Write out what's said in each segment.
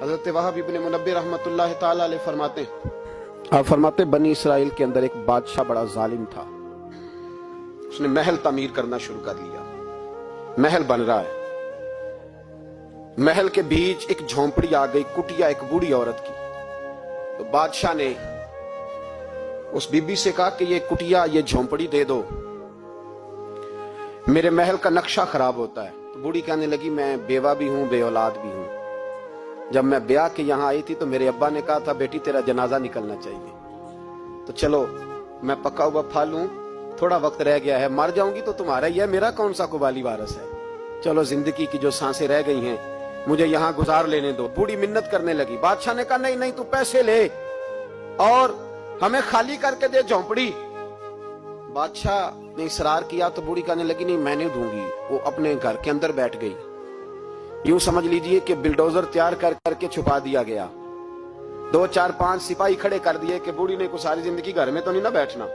हजरत वहाब इब्न मुनब्बिह रहमतुल्लाह ताला अलैह फरमाते हैं, आप फरमाते बनी इसराइल के अंदर एक बादशाह बड़ा जालिम था। उसने महल तामीर करना शुरू कर लिया। महल बन रहा है, महल के बीच एक झोंपड़ी आ गई, कुटिया एक बूढ़ी औरत की। तो बादशाह ने उस बीबी से कहा कि ये कुटिया, ये झोंपड़ी दे दो, मेरे महल का नक्शा खराब होता है। तो बूढ़ी कहने लगी, मैं बेवा भी हूं, बे औलाद भी हूं। जब मैं ब्याह के यहां आई थी तो मेरे अब्बा ने कहा था, बेटी तेरा जनाजा निकलना चाहिए। तो चलो मैं पका हुआ फल हूं, थोड़ा वक्त रह गया है, मर जाऊंगी तो तुम्हारा ही है, मेरा कौन सा कुबाली वारस है। चलो जिंदगी की जो सांसें रह गई हैं मुझे यहां गुजार लेने दो। बूढ़ी मिन्नत करने लगी। बादशाह ने कहा, नहीं नहीं, तू पैसे ले और हमें खाली करके दे झोंपड़ी। बादशाह ने इसरार किया तो बूढ़ी कहने लगी, नहीं मैं नहीं दूंगी। वो अपने घर के अंदर बैठ गई। यूं समझ लीजिए कि बिल्डोजर तैयार कर करके छुपा दिया गया। 2 4 5 सिपाही खड़े कर दिए कि बूढ़ी ने को सारी जिंदगी घर में तो नहीं ना बैठना,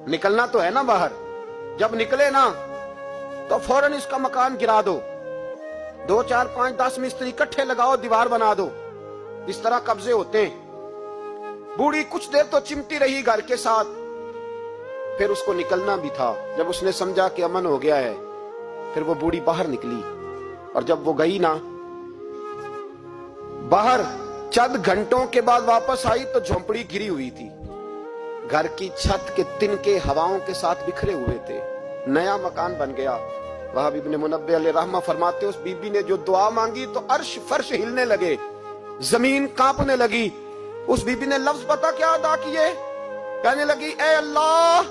निकलना तो है ना बाहर। जब निकले ना तो फौरन इसका मकान गिरा दो, 2 4 5 10 मिस्त्री इकट्ठे लगाओ, दीवार बना दो। इस तरह कब्जे होते हैं। बूढ़ी कुछ देर तो चिमटी रही घर के साथ, फिर उसको निकलना भी था। जब उसने समझा कि अमन हो गया है, फिर वो बूढ़ी बाहर निकली। और जब वो गई ना बाहर, चंद घंटों के बाद वापस आई तो झोंपड़ी गिरी हुई थी। घर की छत के तिनके हवाओं के साथ बिखरे हुए थे। नया मकान बन गया। वहाब इब्न मुनब्बिह अलैहि रहमा फरमाते, उस बीबी ने जो दुआ मांगी तो अर्श फर्श हिलने लगे, जमीन कांपने लगी। उस बीबी ने लफ्ज पता क्या अदा किए? कहने लगी, ए अल्लाह,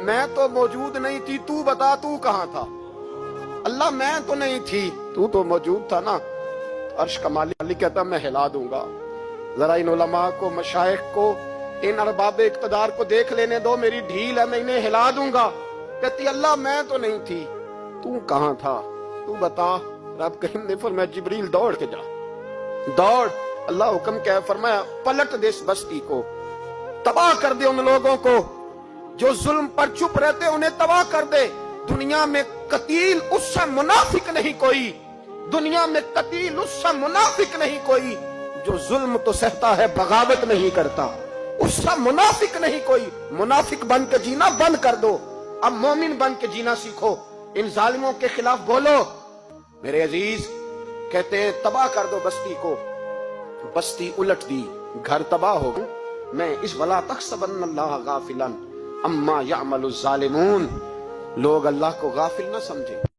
मैं तो मौजूद नहीं थी, तू बता तू कहां था। अल्लाह मैं तो नहीं थी, तू तो मौजूद था ना। अर्श का मालिक कहता, मैं हिला दूंगा। जरा इन उलमा को, मशाइख को, इन अरबाब इक़्तिदार को देख लेने दो, मेरी ढील है, मैं इन्हें हिला दूंगा। कहती, अल्लाह मैं तो नहीं थी, तू कहां था, तू बता। रब करीम ने फरमाया, जिब्रील दौड़ के जा, दौड़। अल्लाह हुक्म क्या है, फरमाया, पलट दे इस बस्ती को, तबाह कर दे उन लोगों को जो जुल्म पर चुप रहते, उन्हें तबाह कर दे। दुनिया में कतील उससे मुनाफिक नहीं कोई, दुनिया में कतील उससे मुनाफिक नहीं कोई जो जुल्म तो सहता है बगावत नहीं करता। उससे मुनाफिक नहीं कोई। मुनाफिक बन के जीना बंद कर दो, अब मोमिन बन के जीना सीखो। इन जालिमों के खिलाफ बोलो। मेरे अजीज कहते हैं, तबाह कर दो बस्ती को। बस्ती उलट दी, घर तबाह हो गए। मैं इस वला तहसबन्नल्लाह गाफिलन अम्मा यामलु ज़ालिमून, लोग अल्लाह को गाफिल न समझे।